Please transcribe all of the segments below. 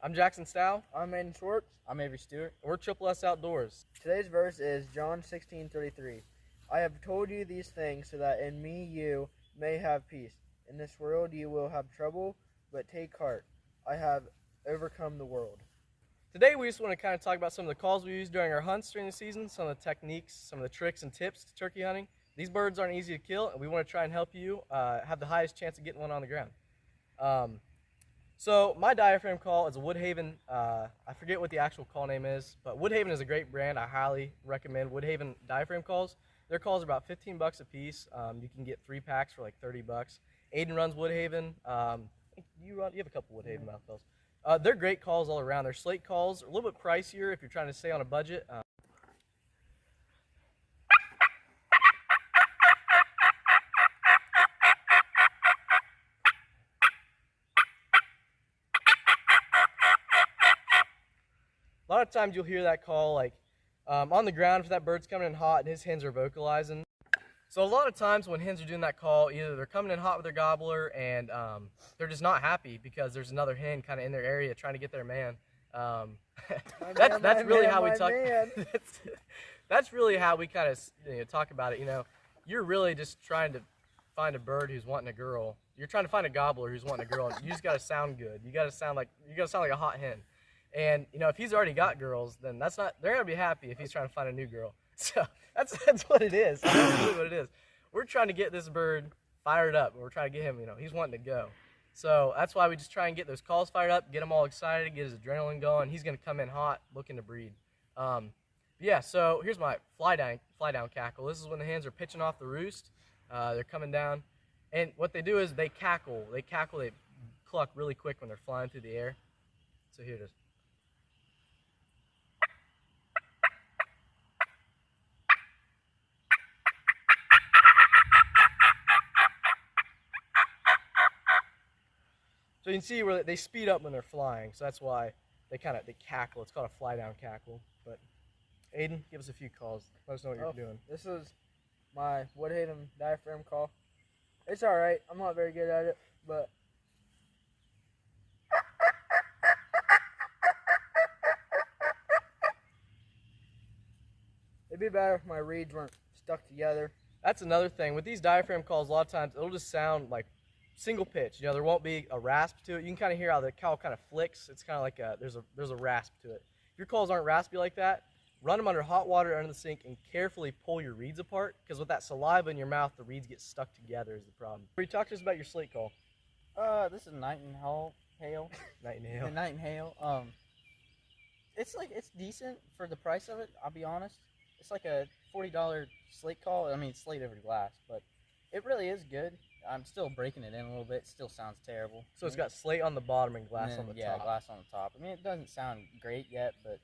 I'm Jackson Stow. I'm Aiden Schwartz. I'm Avery Stewart. We're Triple S Outdoors. Today's verse is John 16:33. I have told you these things so that in me you may have peace. In this world you will have trouble, but take heart. I have overcome the world. Today we just want to kind of talk about some of the calls we use during our hunts during the season, some of the techniques, some of the tricks and tips to turkey hunting. These birds aren't easy to kill, and we want to try and help you have the highest chance of getting one on the ground. So my diaphragm call is a Woodhaven. I forget what the actual call name is, but Woodhaven is a great brand. I highly recommend Woodhaven diaphragm calls. Their calls are about $15 a piece. You can get 3 packs for like $30. Aiden runs Woodhaven. You have a couple Woodhaven mouth calls. They're great calls all around. Their slate calls are a little bit pricier if you're trying to stay on a budget. A lot of times you'll hear that call like on the ground if that bird's coming in hot and his hens are vocalizing. So a lot of times when hens are doing that call, either they're coming in hot with their gobbler and they're just not happy because there's another hen kind of in their area trying to get their man. That's really how we talk. That's really how we kind of talk about it. You know, you're really just trying to find a bird who's wanting a girl. You're trying to find a gobbler who's wanting a girl. You just got to sound good. You got to sound like a hot hen. And you know, if he's already got girls, then they're gonna be happy if he's trying to find a new girl. So that's what it is. That's really what it is. We're trying to get this bird fired up. We're trying to get him, you know, he's wanting to go. So that's why we just try and get those calls fired up, get him all excited, get his adrenaline going. He's gonna come in hot, looking to breed. Yeah. So here's my fly down cackle. This is when the hens are pitching off the roost. They're coming down, and what they do is they cackle. They cluck really quick when they're flying through the air. So here it is. So you can see where they speed up when they're flying, so that's why they cackle. It's called a fly down cackle. But Aiden, give us a few calls. Let us know what you're doing. This is my Woodhaven diaphragm call. It's all right. I'm not very good at it, but it'd be better if my reeds weren't stuck together. That's another thing. With these diaphragm calls, a lot of times it'll just sound like single pitch. You know, there won't be a rasp to it. You can kind of hear how the call kind of flicks. It's kind of like there's a rasp to it. If your calls aren't raspy like that, run them under hot water under the sink and carefully pull your reeds apart, because with that saliva in your mouth, the reeds get stuck together is the problem. Talk to us about your slate call. This is Nightingale. Nightingale. The Nightingale. It's decent for the price of it. I'll be honest. It's like a $40 slate call. I mean, it's slate over glass, but it really is good. I'm still breaking it in a little bit. It still sounds terrible. So it's got slate on the bottom and glass on the top. Yeah, glass on the top. I mean, it doesn't sound great yet, but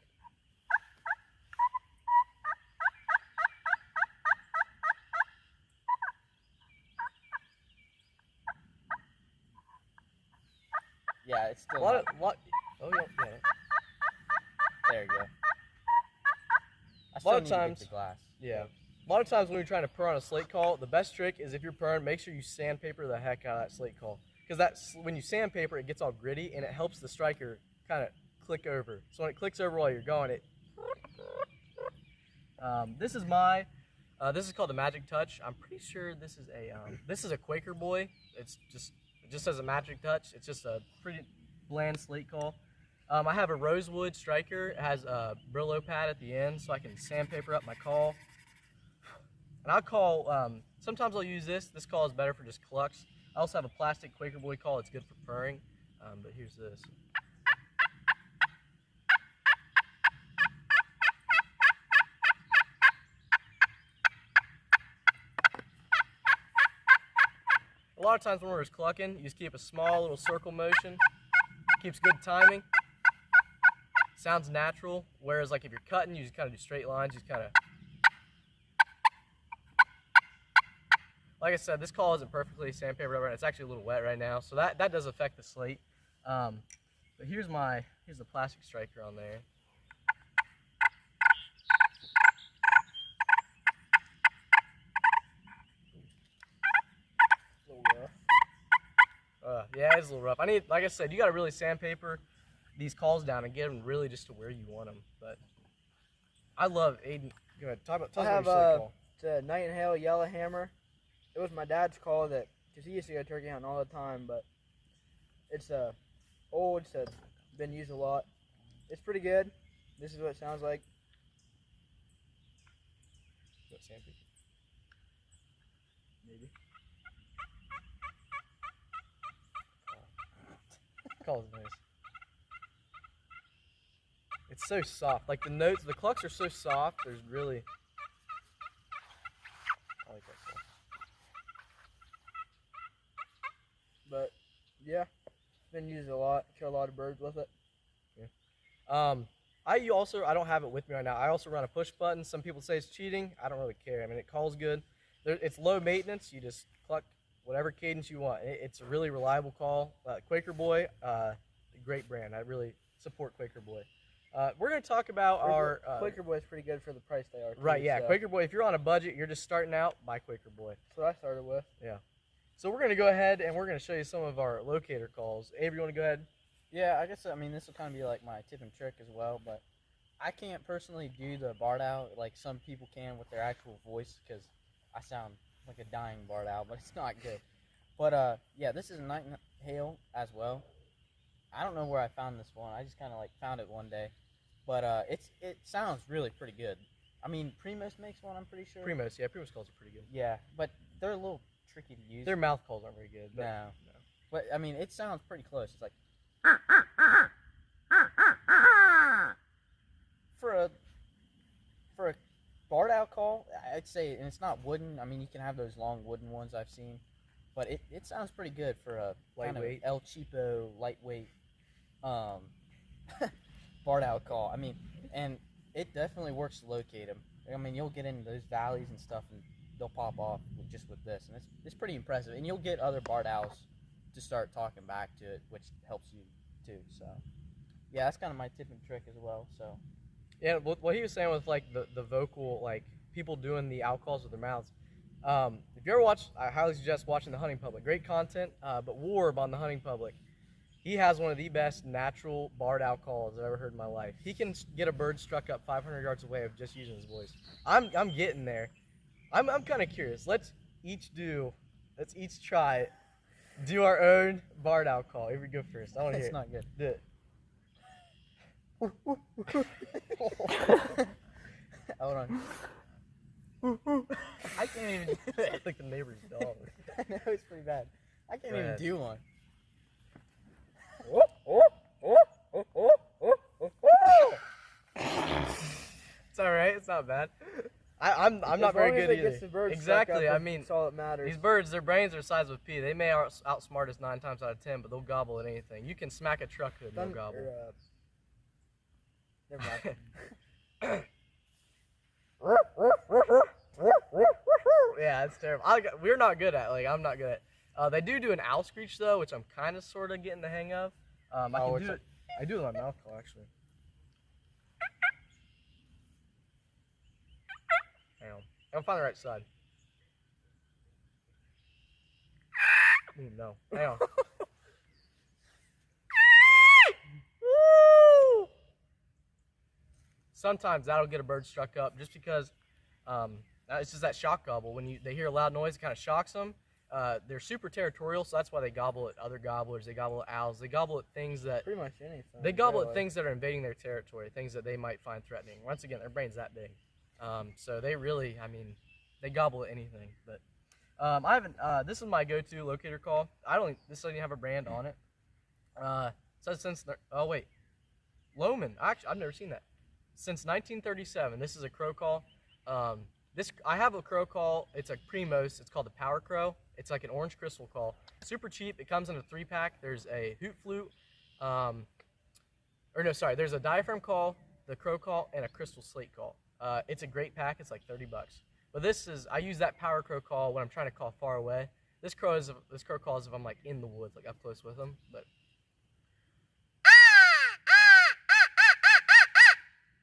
yeah, it's still Oh, yeah. There you go. A lot of still need to times, get the glass. yeah. A lot of times when you're trying to purr on a slate call, the best trick is if you're purring, make sure you sandpaper the heck out of that slate call. Because when you sandpaper, it gets all gritty and it helps the striker kind of click over. So when it clicks over while you're going, this is called the Magic Touch. I'm pretty sure this is a Quaker Boy. It just says a Magic Touch. It's just a pretty bland slate call. I have a Rosewood striker. It has a Brillo pad at the end, so I can sandpaper up my call. And I'll call, sometimes I'll use this. This call is better for just clucks. I also have a plastic Quaker Boy call. It's good for purring, but here's this. A lot of times when we're just clucking, you just keep a small little circle motion. Keeps good timing. Sounds natural, whereas like if you're cutting, you just kind of do straight lines. You just kind of... Like I said, this call isn't perfectly sandpapered over. It's actually a little wet right now, so that does affect the slate. But here's the plastic striker on there. A little rough. Yeah, it's a little rough. Like I said, you got to really sandpaper these calls down and get them really just to where you want them. But I love Aiden. Go ahead. Tell us I about have your slate call. it's a Nightingale Yellowhammer. It was my dad's call because he used to go turkey hunting all the time, but it's old, so it's been used a lot. It's pretty good. This is what it sounds like. What, Sanford? Maybe. Call is nice. It's so soft. Like the notes, the clucks are so soft. There's really. I like that call. But yeah, it's been used a lot. Kill a lot of birds with it. I don't have it with me right now. I also run a push button. Some people say it's cheating. I don't really care. I mean, it calls good. It's low maintenance. You just cluck whatever cadence you want. It's a really reliable call. Quaker Boy, great brand. I really support Quaker Boy. We're going to talk about our Quaker Boy is pretty good for the price they are. Too, right. Yeah, so. Quaker Boy. If you're on a budget, you're just starting out, buy Quaker Boy. That's what I started with. Yeah. So we're going to go ahead and we're going to show you some of our locator calls. Avery, you want to go ahead? Yeah, I guess, I mean, this will kind of be like my tip and trick as well, but I can't personally do the barred owl like some people can with their actual voice because I sound like a dying barred owl, but it's not good. But, yeah, this is a Nightingale as well. I don't know where I found this one. I just kind of, like, found it one day. But it sounds really pretty good. I mean, Primos makes one, I'm pretty sure. Primos, yeah, Primos calls are pretty good. Yeah, but they're a little tricky to use. Their mouth calls aren't very good. But No. But, I mean, it sounds pretty close. It's like... For a barred owl call, I'd say, and it's not wooden. I mean, you can have those long wooden ones I've seen, but it sounds pretty good for a kind of Lightweight. El Cheapo lightweight barred owl call. I mean, and it definitely works to locate them. I mean, you'll get into those valleys and stuff, and they'll pop off just with this, and it's pretty impressive. And you'll get other barred owls to start talking back to it, which helps you too. So, yeah, that's kind of my tip and trick as well. So. Yeah, what he was saying with like the vocal, like people doing the owl calls with their mouths. If you ever watch, I highly suggest watching The Hunting Public. Great content, but Warb on The Hunting Public, he has one of the best natural barred owl calls I've ever heard in my life. He can get a bird struck up 500 yards away of just using his voice. I'm getting there. I'm kind of curious. Let's each try it. Do our own barred owl call. Here we go first. I want to hear It's not good. Do it. Hold on. I can't even do I it. think the neighbor's dog. I know it's pretty bad. I can't Go even ahead. do one. It's all right. It's not bad. I'm not very good either. Gets the bird Exactly. stuck up, I mean, that's all that matters. these birds, their brains are the size of a pea. They may outsmart us 9 times out of 10, but they'll gobble at anything. You can smack a truck hood and they'll gobble. Never mind. Yeah, it's terrible. We're not good at it. Like, I'm not good at it. They do an owl screech though, which I'm kind of sort of getting the hang of. I do it with my mouth call actually. Hang on. I'll find the right side. Ooh, no. Hang on. Sometimes that'll get a bird struck up just because it's just that shock gobble. When they hear a loud noise, it kind of shocks them. They're super territorial, so that's why they gobble at other gobblers. They gobble at owls. They gobble at things that Pretty much anything. they gobble really. at things that are invading their territory, things that they might find threatening. Once again, their brain's that big, so they really, I mean, they gobble at anything. But I haven't. This is my go-to locator call. This doesn't even have a brand on it. Says since Loman. Actually, I've never seen that. Since 1937, this is a crow call. I have a crow call. It's a Primos. It's called the Power Crow. It's like an orange crystal call. Super cheap. It comes in a 3-pack. There's a hoot flute. There's a diaphragm call, the crow call, and a crystal slate call. It's a great pack. It's like $30. But I use that Power Crow call when I'm trying to call far away. This crow call is if I'm like in the woods, like up close with them. But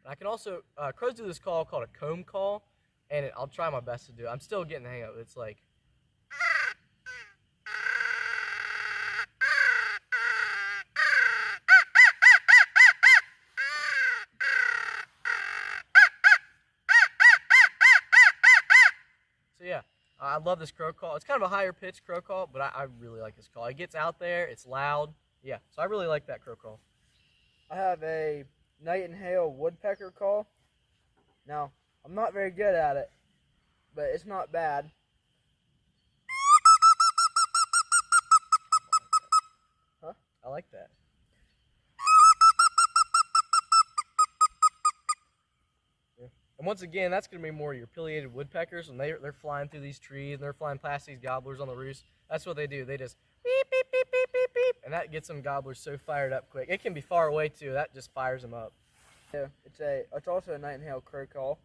I can also, crows do this call called a comb call, and I'll try my best to do it. I'm still getting the hang of it. It's like, I love this crow call. It's kind of a higher pitched crow call, but I really like this call. It gets out there, it's loud. Yeah, so I really like that crow call. I have a nightingale woodpecker call. Now, I'm not very good at it, but it's not bad. Huh? I like that. Yeah. And once again, that's going to be more your pileated woodpeckers when they're flying through these trees and they're flying past these gobblers on the roost. That's what they do. They just beep, beep, beep, beep, beep, beep, and that gets them gobblers so fired up quick. It can be far away too. That just fires them up. Yeah, it's also a nightingale crow call.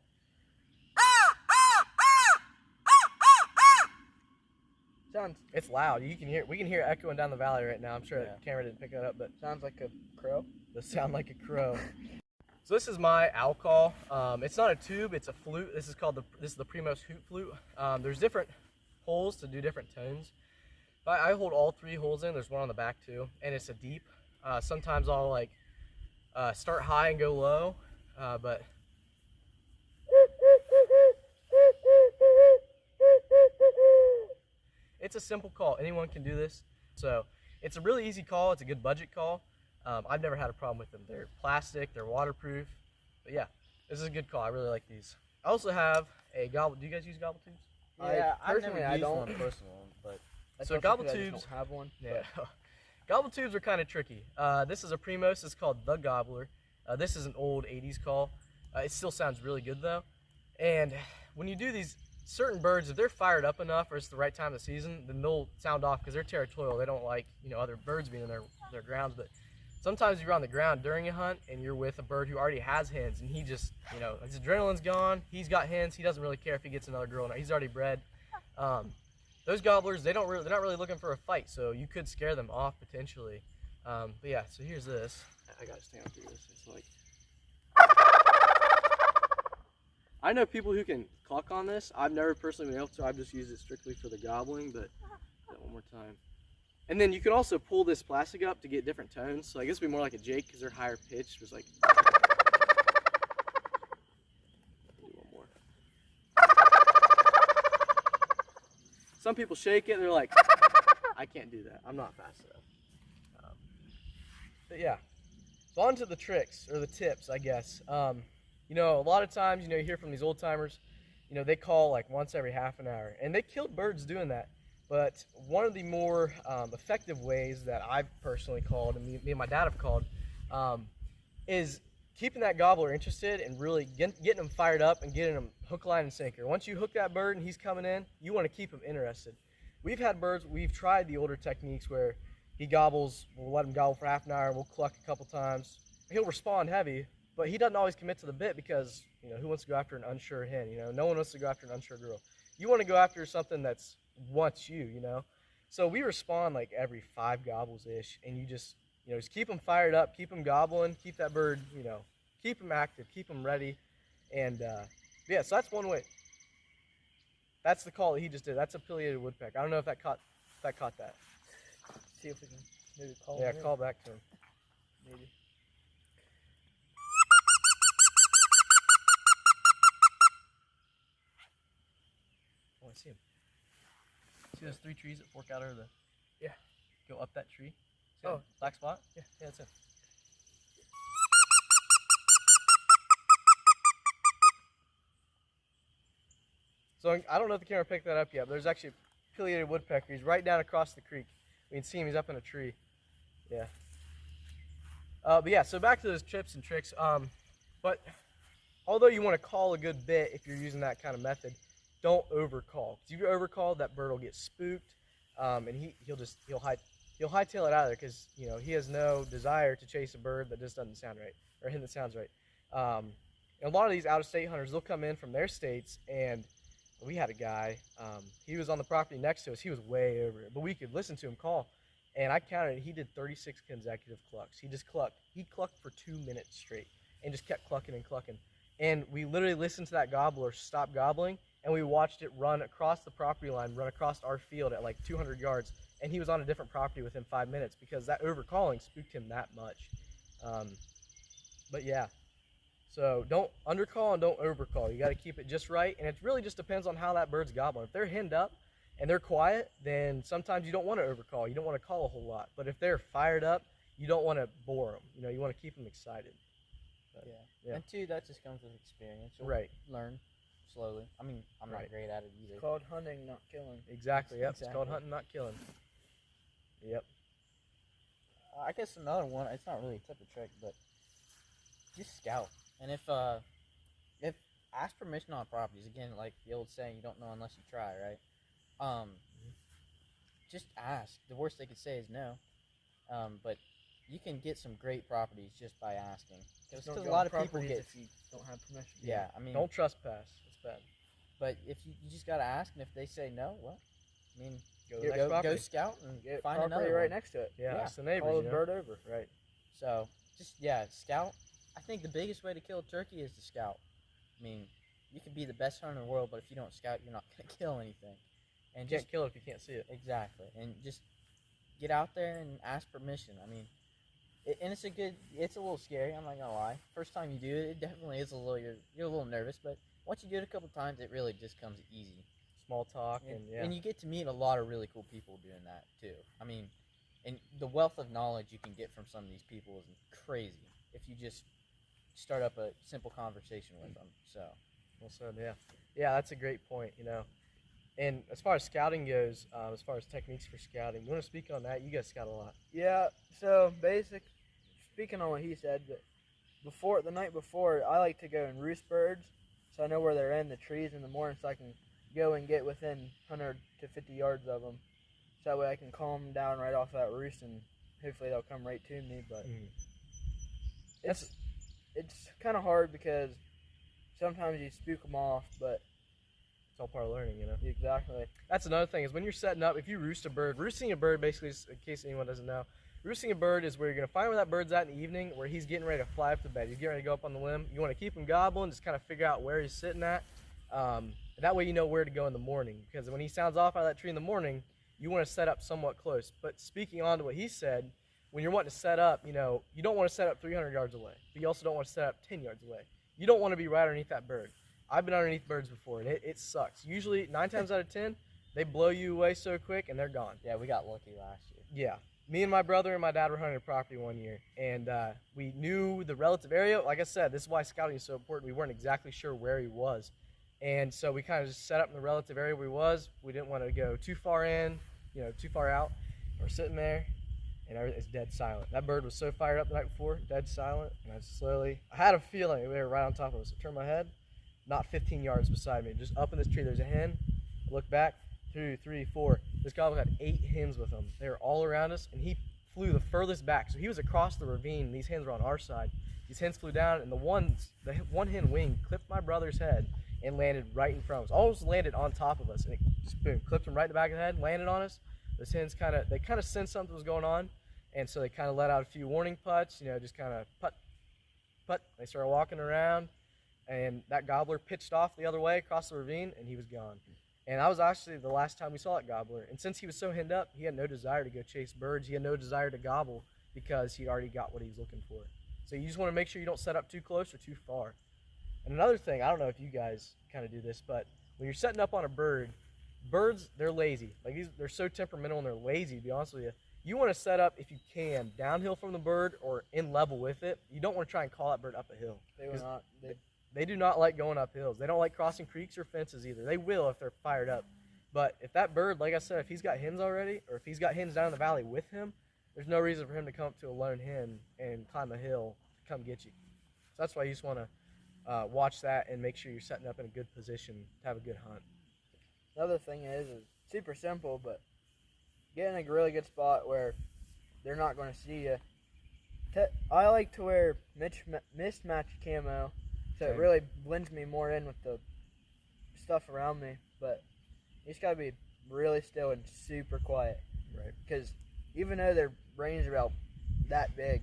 Sounds It's loud. We can hear it echoing down the valley right now. I'm sure the camera didn't pick that up, but sounds like a crow. does sound like a crow. So this is my owl call. It's not a tube, it's a flute. This is the Primos hoot flute. There's different holes to do different tones. But I hold all 3 holes in. There's one on the back too, and it's a deep. Sometimes I'll like start high and go low, but it's a simple call. Anyone can do this. So it's a really easy call. It's a good budget call. I've never had a problem with them. They're plastic, they're waterproof. But yeah, this is a good call. I really like these. I also have a gobble. Do you guys use gobble tubes? Yeah, I've never personally, I used don't. one personally, but So gobble I just tubes. don't have one. Yeah. Gobble tubes are kind of tricky. This is a Primos. It's called the Gobbler. This is an old 80s call. It still sounds really good though. And when you do these certain birds, if they're fired up enough or it's the right time of the season, then they'll sound off because they're territorial. They don't like, other birds being in their grounds. But sometimes you're on the ground during a hunt and you're with a bird who already has hens and he just, his adrenaline's gone. He's got hens. He doesn't really care if he gets another girl or not. He's already bred. Those gobblers, they're not really looking for a fight, so you could scare them off potentially. But yeah, so here's this. I gotta stand up through this. It's like, I know people who can cluck on this. I've never personally been able to. I've just used it strictly for the gobbling, but do that one more time. And then you can also pull this plastic up to get different tones. So I guess it'd be more like a Jake because they're higher pitched. Just like. Do one more. Some people shake it. They're like, I can't do that. I'm not fast enough. But yeah. So on to the tricks or the tips, I guess. A lot of times, you hear from these old timers, they call like once every half an hour, and they killed birds doing that. But one of the more effective ways that I've personally called, and me and my dad have called, is keeping that gobbler interested and really getting them fired up and getting them hook, line, and sinker. Once you hook that bird and he's coming in, you want to keep him interested. We've had birds, we've tried the older techniques where he gobbles, we'll let him gobble for half an hour, we'll cluck a couple times. He'll respond heavy, but he doesn't always commit to the bit because, who wants to go after an unsure hen? No one wants to go after an unsure girl. You want to go after something that's wants you, So we respond like every 5 gobbles-ish, and you just keep them fired up, keep them gobbling, keep that bird, keep them active, keep them ready. And yeah, so that's one way. That's the call that he just did. That's a pileated woodpecker. I don't know if that caught that. See if we can maybe call Yeah, him in. call back to him. Maybe. Oh, I see him. See those 3 trees that fork out over the... Yeah. Go up that tree? See Oh. that black spot? Yeah, that's it. So I don't know if the camera picked that up yet, but there's actually a pileated woodpecker. He's right down across the creek. We can see him. He's up in a tree. Yeah. But yeah, so back to those tips and tricks. But although you want to call a good bit if you're using that kind of method, don't overcall. Because if you overcall, that bird will get spooked, and he'll hightail it out of there because he has no desire to chase a bird that just doesn't sound right or a hen that sounds right. And a lot of these out-of-state hunters, they'll come in from their states, and we had a guy. He was on the property next to us. He was way over it, but we could listen to him call. And I counted, he did 36 consecutive clucks. He just clucked. He clucked for 2 minutes straight and just kept clucking and clucking. And we literally listened to that gobbler stop gobbling, and we watched it run across the property line, run across our field at like 200 yards. And he was on a different property within 5 minutes because that overcalling spooked him that much. But yeah, So don't undercall and don't overcall. You got to keep it just right, and it really just depends on how that bird's gobbling. If they're henned up and they're quiet, then sometimes you don't want to overcall. You don't want to call a whole lot. But if they're fired up, you don't want to bore them. You know, you want to keep them excited. But, yeah. And two, that just comes with experience. You'll Right. learn slowly. I mean, I'm not Right. great at it either. It's called hunting, not killing. Exactly. Yep. It's called Exactly. hunting, not killing. Yep. I guess another one. It's not really a tip or trick, but just scout. And if ask permission on properties again, like the old saying, you don't know unless you try, right? Just ask. The worst they could say is no. But you can get some great properties just by asking. Just Because don't a go lot on of people properties get. if you don't have permission. Yeah, I mean, Don't trespass. It's bad. but if you just gotta ask, and if they say no, well, I mean, Go to the next go property. scout and Get find property another right one. next to it. Yeah, Yeah. it's the neighbors. Call You the know? bird over. Right. So just scout. I think the biggest way to kill a turkey is to scout. I mean, you can be the best hunter in the world, but if you don't scout, you're not gonna kill anything. And You just can't kill it if you can't see it. exactly, and just get out there and ask permission. I mean, and it's a little scary. I'm not gonna lie. First time you do it, it definitely is a little. You're a little nervous, but once you do it a couple times, it really just comes easy. Small talk and yeah. And you get to meet a lot of really cool people doing that too. I mean, and the wealth of knowledge you can get from some of these people is crazy if you just start up a simple conversation with them. So, Well said, yeah. Yeah, that's a great point, you know. And as far as scouting goes, as far as techniques for scouting, you want to speak on that? You guys scout a lot. Yeah, so speaking on what he said, but the night before, I like to go and roost birds, so I know where they're in the trees in the morning, so I can go and get within 100 to 50 yards of them, so that way I can calm them down right off that roost, and hopefully they'll come right to me. But it's kind of hard because sometimes you spook them off, but It's all part of learning, you know. exactly. That's another thing is when you're setting up, if you roost a bird, roosting a bird basically, is, in case anyone doesn't know, roosting a bird is where you're going to find where that bird's at in the evening, where he's getting ready to fly up to bed. He's getting ready to go up on the limb. You want to keep him gobbling, just kind of figure out where he's sitting at. That way you know where to go in the morning, because when he sounds off out of that tree in the morning, you want to set up somewhat close. But speaking on to what he said, when you're wanting to set up, you know, you don't want to set up 300 yards away, but you also don't want to set up 10 yards away. You don't want to be right underneath that bird. I've been underneath birds before, and it sucks. Usually, 9 times out of 10, they blow you away so quick, and they're gone. yeah, we got lucky last year. Yeah. Me and my brother and my dad were hunting a property one year, and we knew the relative area. Like I said, this is why scouting is so important. We weren't exactly sure where he was. And so we kind of just set up in the relative area where he was. We didn't want to go too far in, you know, too far out. We're sitting there, and it's dead silent. That bird was so fired up the night before, dead silent. And I had a feeling they were right on top of us. I turned my head, not 15 yards beside me, just up in this tree. There's a hen. I look back, 2, 3, 4. This gobbler had 8 hens with him. They were all around us, and he flew the furthest back. So he was across the ravine, and these hens were on our side. These hens flew down, and the one hen wing clipped my brother's head and landed right in front of us. Almost landed on top of us, and it just boom, clipped him right in the back of the head, landed on us. Those hens kind of sensed something was going on, and so they kind of let out a few warning putts, you know, just kind of putt, putt. They started walking around, and that gobbler pitched off the other way across the ravine, and he was gone. And that was actually the last time we saw that gobbler. And since he was so henned up, he had no desire to go chase birds. He had no desire to gobble because he'd already got what he was looking for. So you just want to make sure you don't set up too close or too far. And another thing, I don't know if you guys kind of do this, but when you're setting up on a bird, birds, they're lazy. Like they're so temperamental and they're lazy, to be honest with you. You want to set up, if you can, downhill from the bird or in level with it. You don't want to try and call that bird up a hill. They will not. They do not like going up hills. They don't like crossing creeks or fences either. They will if they're fired up. But if that bird, like I said, if he's got hens already, or if he's got hens down in the valley with him, there's no reason for him to come up to a lone hen and climb a hill to come get you. So that's why you just want to watch that and make sure you're setting up in a good position to have a good hunt. Another thing is super simple, but get in a really good spot where they're not going to see you. I like to wear mismatched camo, so it Same. really blends me more in with the stuff around me. But you just got to be really still and super quiet. Right. Because even though their brains are about that big,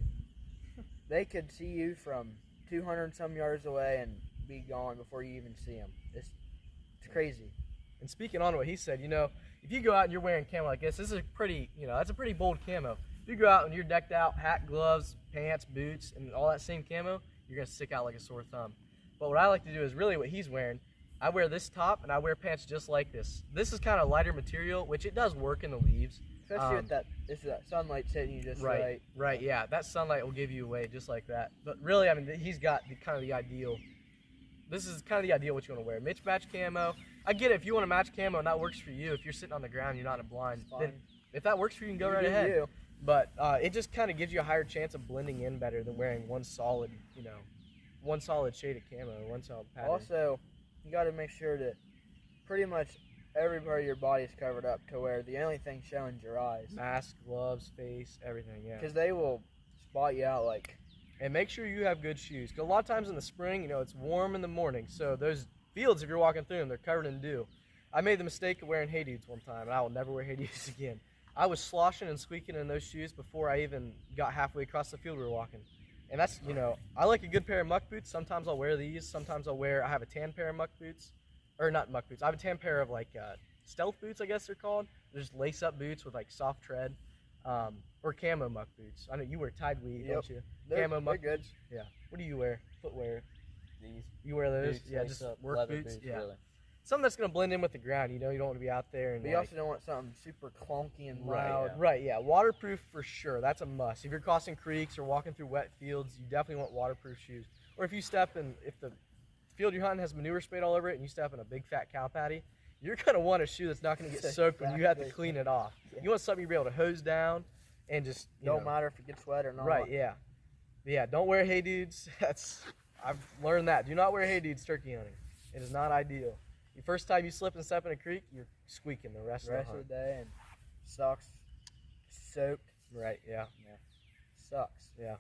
they could see you from 200 some yards away and be gone before you even see them. It's crazy. And speaking on what he said, you know, if you go out and you're wearing camo like this is a pretty, you know, that's a pretty bold camo. you go out and you're decked out, hat, gloves, pants, boots, and all that same camo, you're gonna stick out like a sore thumb. But what I like to do is really what he's wearing. I wear this top and I wear pants just like this. This is kind of lighter material, which it does work in the leaves. Especially if that sunlight's hitting you just right. Right, yeah. That sunlight will give you away just like that. But really, I mean, he's got kind of the ideal. This is kind of the ideal what you want to wear. Mitch match camo. I get it. If you want to match camo and that works for you, if you're sitting on the ground, you're not in a blind, then if that works for you, you can go right ahead. You. But it just kind of gives you a higher chance of blending in better than wearing one solid, one solid shade of camo, one solid pattern. Also, you got to make sure that pretty much every part of your body is covered up to where the only thing showing is your eyes. Mask, gloves, face, everything, yeah. Because they will spot you out like. And make sure you have good shoes. Because a lot of times in the spring, it's warm in the morning. So those fields, if you're walking through them, they're covered in dew. I made the mistake of wearing Hey Dudes one time, and I will never wear Hey Dudes again. I was sloshing and squeaking in those shoes before I even got halfway across the field we were walking. And that's, I like a good pair of muck boots. Sometimes I'll wear these. Sometimes I have a tan pair of muck boots. Or not muck boots. I have a tan pair of stealth boots, I guess they're called. They're just lace-up boots with soft tread. Or camo muck boots. I know you wear Tide Weed, don't you? Camo muck good. Boots. Yeah. What do you wear? Footwear. These You wear those? boots, Yeah, lace just up, work leather boots. Yeah. really. Something that's gonna blend in with the ground. You don't want to be out there and But you also don't want something super clunky and right, loud. right, yeah. Waterproof for sure. That's a must. If you're crossing creeks or walking through wet fields, you definitely want waterproof shoes. Or if the field you're hunting has manure sprayed all over it and you step in a big fat cow patty, you're gonna want a shoe that's not gonna get soaked when you have to clean it off. Yeah. You want something you'll be able to hose down and just Don't matter if it gets wet or not. Right, yeah. But yeah, don't wear Hey Dudes. I've learned that. Do not wear Hey Dudes turkey hunting. It is not ideal. The first time you slip and step in a creek, you're squeaking the rest The rest of of the the hunt. day and socks soaked. Right, yeah. Sucks. Yeah.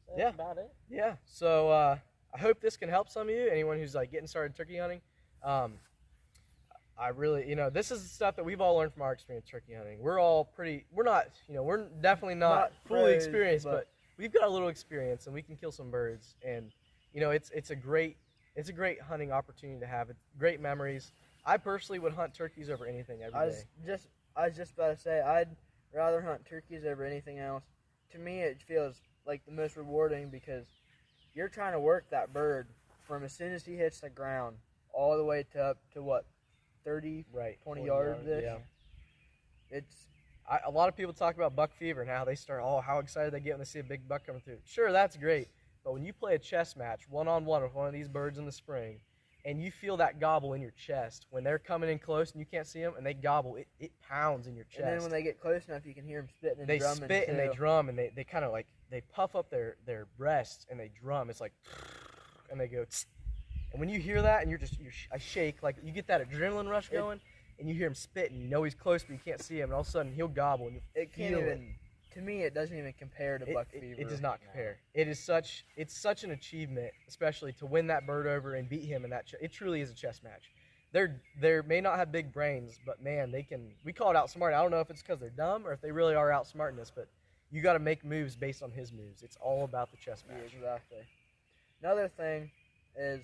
That's Yeah. about it. Yeah. So I hope this can help some of you. Anyone who's getting started turkey hunting. I really, this is the stuff that we've all learned from our experience turkey hunting. We're we're definitely not fully pros, experienced, but we've got a little experience and we can kill some birds. And it's a great hunting opportunity to have. It's great memories. I personally would hunt turkeys over anything every day. I was just about to say I'd rather hunt turkeys over anything else. To me, it feels like the most rewarding because you're trying to work that bird from as soon as he hits the ground all the way to up to what, 30, Right. 20 yards. Yeah. It's A lot of people talk about buck fever and how they start, how excited they get when they see a big buck coming through. Sure, that's great. But when you play a chess match one-on-one with one of these birds in the spring, and you feel that gobble in your chest, when they're coming in close and you can't see them, and they gobble, it pounds in your chest. and then when they get close enough, you can hear them spitting and they drumming. spit and they too. drum, and they kind of they puff up their breasts and they drum. It's like, and they go, tss. And when you hear that, and I shake, you get that adrenaline rush going, and you hear him spit, and you know he's close, but you can't see him, and all of a sudden he'll gobble, and you It can't feel even. To me, it doesn't even compare to buck fever. It does not compare. It's such an achievement, especially to win that bird over and beat him in that. It truly is a chess match. They may not have big brains, but man, they can. We call it outsmart. I don't know if it's because they're dumb or if they really are outsmarting us, but you got to make moves based on his moves. It's all about the chess Yeah, match. exactly. Another thing is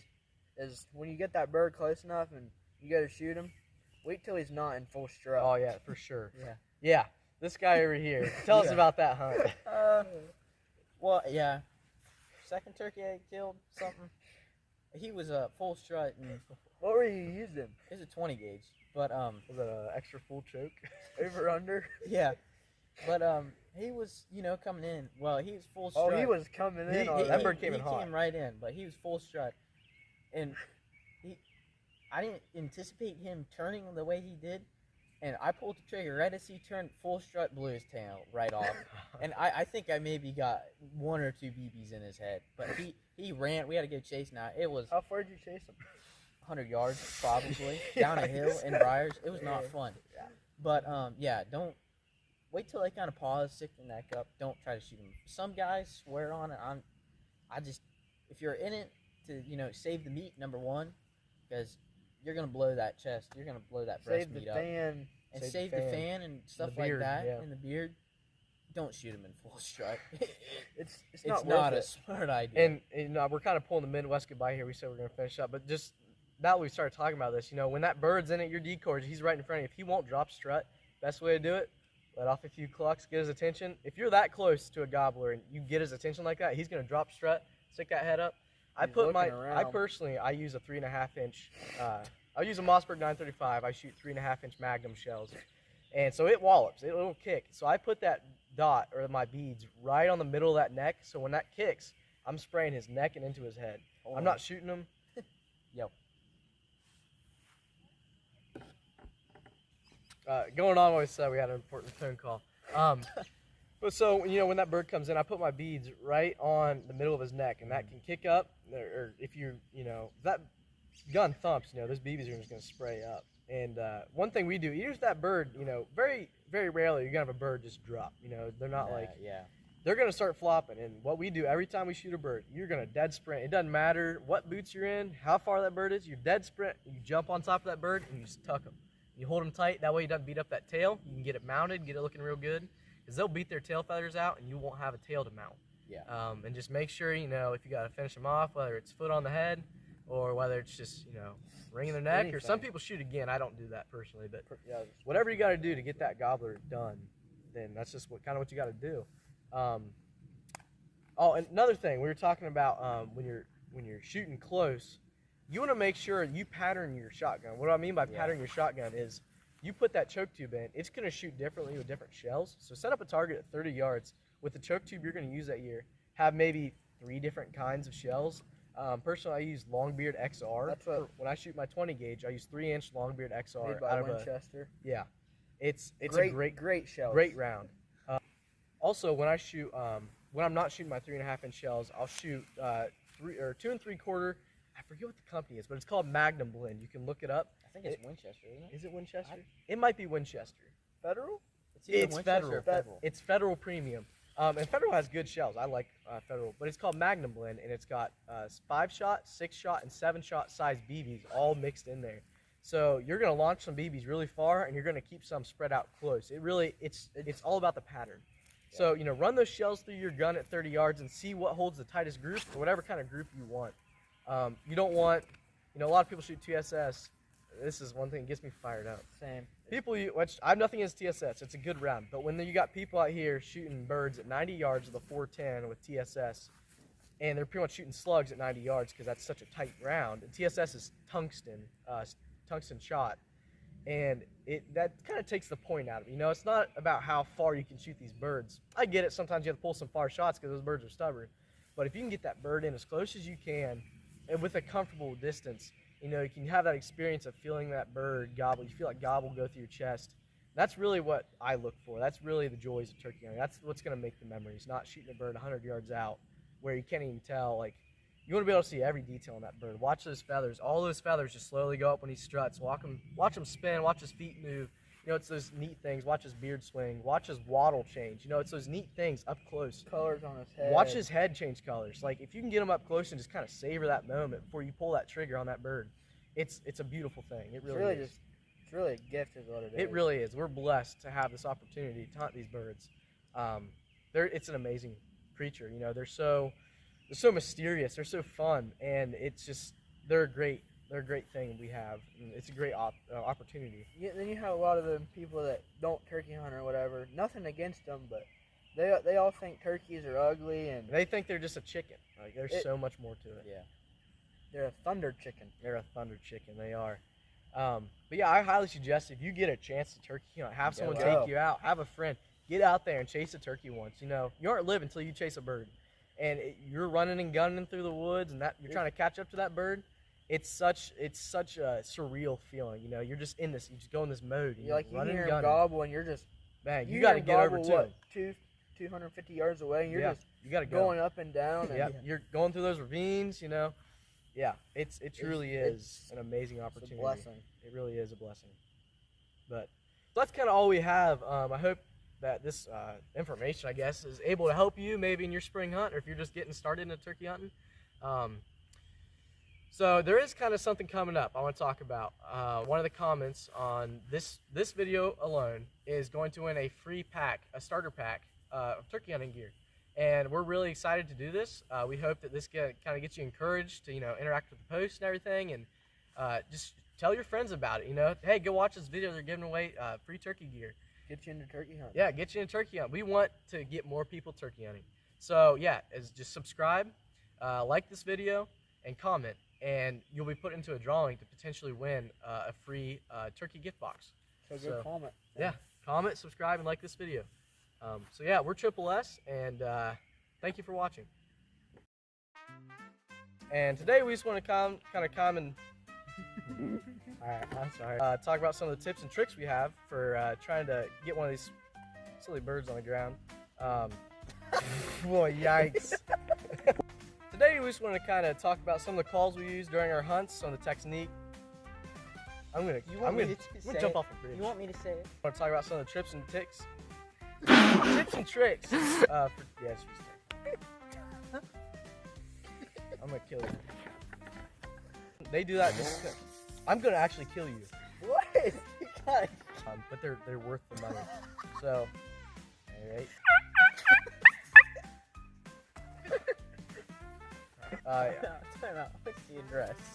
when you get that bird close enough and you go to shoot him, wait till he's not in full strut. Oh yeah, for sure. Yeah. Yeah, this guy over here. Tell us Yeah. about that hunt. Well, yeah. Second turkey I killed, something. He was a full strut, and What were you using? it was a 20 gauge. But Was it an extra full choke? Over under? yeah. But he was, coming in. Well, he was full Oh, strut. he was coming in. He- on that bird came in he hot. came right in, but he was full strut, and I didn't anticipate him turning the way he did, and I pulled the trigger right as he turned full strut, blew his tail right off, and I think I maybe got one or two BBs in his head, but he ran. We had to go chase now. It was How far did you chase him? 100 yards probably down a hill in briars. It was not fun. Yeah. But yeah, don't wait till they kind of pause, stick their neck up. Don't try to shoot them. Some guys swear on it. I just, if you're in it to save the meat, number one, because you're gonna blow that chest, you're gonna blow that breast Save the meat up, fan. and Save save the the fan. fan and stuff The like beard, that yeah. in the beard. Don't shoot them in full strut. It's it's not not worth a it. smart idea. And we're kind of pulling the Midwest goodbye here. We said we're going to finish up, but just now that we started talking about this, when that bird's in it, your decoy, he's right in front of you. If he won't drop strut, best way to do it, let off a few clucks, get his attention. If you're that close to a gobbler and you get his attention like that, he's gonna drop strut, stick that head up. I personally use a 3.5 inch. I use a Mossberg 935. I shoot 3.5 inch Magnum shells, and so it wallops. It'll kick. So I put that dot or my beads right on the middle of that neck. So when that kicks, I'm spraying his neck and into his head. I'm not shooting him. Yo. Going on, always said we had an important phone call. But so, you know, when that bird comes in, I put my beads right on the middle of his neck, and that can kick up, or if you know, that gun thumps, you know, those BBs are just going to spray up. And one thing we do, even if that bird, you know, very, very rarely you're going to have a bird just drop. You know, they're not they're going to start flopping. And what we do every time we shoot a bird, you're going to dead sprint. It doesn't matter what boots you're in, how far that bird is, you dead sprint, you jump on top of that bird, and you just tuck him. You hold him tight, that way he doesn't beat up that tail. You can get it mounted, get it looking real good. Because they'll beat their tail feathers out, and you won't have a tail to mount. Yeah. And just make sure, you know, if you got to finish them off, whether it's foot on the head or whether it's just, you know, ringing their neck. Or some people shoot again. I don't do that personally. But whatever you got to do to get that gobbler done, then that's just kind of what you got to do. Oh, and another thing, we were talking about when you're shooting close, you want to make sure you pattern your shotgun. What I mean by pattern your shotgun is you put that choke tube in, it's going to shoot differently with different shells. So set up a target at 30 yards with the choke tube you're going to use that year. Have maybe 3 different kinds of shells. Personally, I use Longbeard XR. When I shoot my 20 gauge, I use 3-inch Longbeard XR made by out of Winchester. It's great, a great shell. Great round. Also, when I shoot, when I'm not shooting my 3.5-inch shells, I'll shoot 2 3/4. I forget what the company is, but it's called Magnum Blend. You can look it up. I think it's Winchester, isn't it? Is it Winchester? It might be Winchester. Federal? It's Federal. It's Federal Premium. And Federal has good shells. I like Federal, but it's called Magnum Blend, and it's got 5-shot, 6-shot, and 7-shot size BBs all mixed in there. So you're gonna launch some BBs really far, and you're gonna keep some spread out close. It's all about the pattern. Yeah. So, you know, run those shells through your gun at 30 yards and see what holds the tightest group or whatever kind of group you want. You don't want, you know, a lot of people shoot TSS. This is one thing that gets me fired up. Same. Which I have nothing against TSS. It's a good round. But when you got people out here shooting birds at 90 yards with a 410 with TSS, and they're pretty much shooting slugs at 90 yards because that's such a tight round. And TSS is tungsten shot. And that kind of takes the point out of it. You know, it's not about how far you can shoot these birds. I get it. Sometimes you have to pull some far shots because those birds are stubborn. But if you can get that bird in as close as you can and with a comfortable distance, you know, you can have that experience of feeling that bird gobble. You feel like gobble go through your chest. That's really what I look for. That's really the joys of turkey hunting. That's what's going to make the memories, not shooting a bird 100 yards out where you can't even tell. Like, you want to be able to see every detail on that bird. Watch those feathers. All those feathers just slowly go up when he struts. Watch him spin. Watch his feet move. You know, it's those neat things. Watch his beard swing. Watch his waddle change. You know, it's those neat things up close. Colors on his head. Watch his head change colors. Like, if you can get him up close and just kind of savor that moment before you pull that trigger on that bird, it's a beautiful thing. It really is. It's really a gift is what it is. It really is. We're blessed to have this opportunity to hunt these birds. It's an amazing creature. You know, they're so mysterious. They're so fun, and they're a great thing we have. It's a great opportunity. Yeah, then you have a lot of the people that don't turkey hunt or whatever. Nothing against them, but they all think turkeys are ugly, and they think they're just a chicken. Like, there's so much more to it. Yeah, they're a thunder chicken. They're a thunder chicken. They are. But yeah, I highly suggest if you get a chance to turkey hunt, have someone take you out, have a friend, get out there and chase a turkey once. You know, you aren't living until you chase a bird, and you're running and gunning through the woods, and you're trying to catch up to that bird. It's such a surreal feeling. You know, you're just in this. You just go in this mode. You're like, you hear him gobble, and you're just you got to get over to him. 250 yards away, and you're you got to going up and down. Yeah, you're going through those ravines. You know. Yeah, it truly is an amazing opportunity. It's a blessing. It really is a blessing. But so that's kind of all we have. I hope that this information, I guess, is able to help you maybe in your spring hunt, or if you're just getting started into turkey hunting. So there is kind of something coming up I want to talk about. One of the comments on this video alone is going to win a free pack, a starter pack of turkey hunting gear. And we're really excited to do this. We hope that this kind of gets you encouraged to, you know, interact with the post and everything, and just tell your friends about it. You know, hey, go watch this video. They're giving away free turkey gear. Get you into turkey hunting. Yeah, get you in turkey hunt. We want to get more people turkey hunting. So yeah, just subscribe, like this video, and comment, and you'll be put into a drawing to potentially win a free turkey gift box. So So, go comment. Yeah, comment, subscribe, and like this video. So yeah, we're Triple S, and thank you for watching. And today we just want to come and Alright, I'm sorry. talk about some of the tips and tricks we have for trying to get one of these silly birds on the ground. Boy, yikes. Today we just want to kind of talk about some of the calls we use during our hunts, some of the technique. I'm gonna jump off a bridge. You want me to say it? I want to talk about some of the tips and tricks. Tips and tricks. Yes, I'm gonna kill you. They do that. I'm gonna actually kill you. What? God. But they're worth the money. So, all right. Yeah. Time out. What's the address?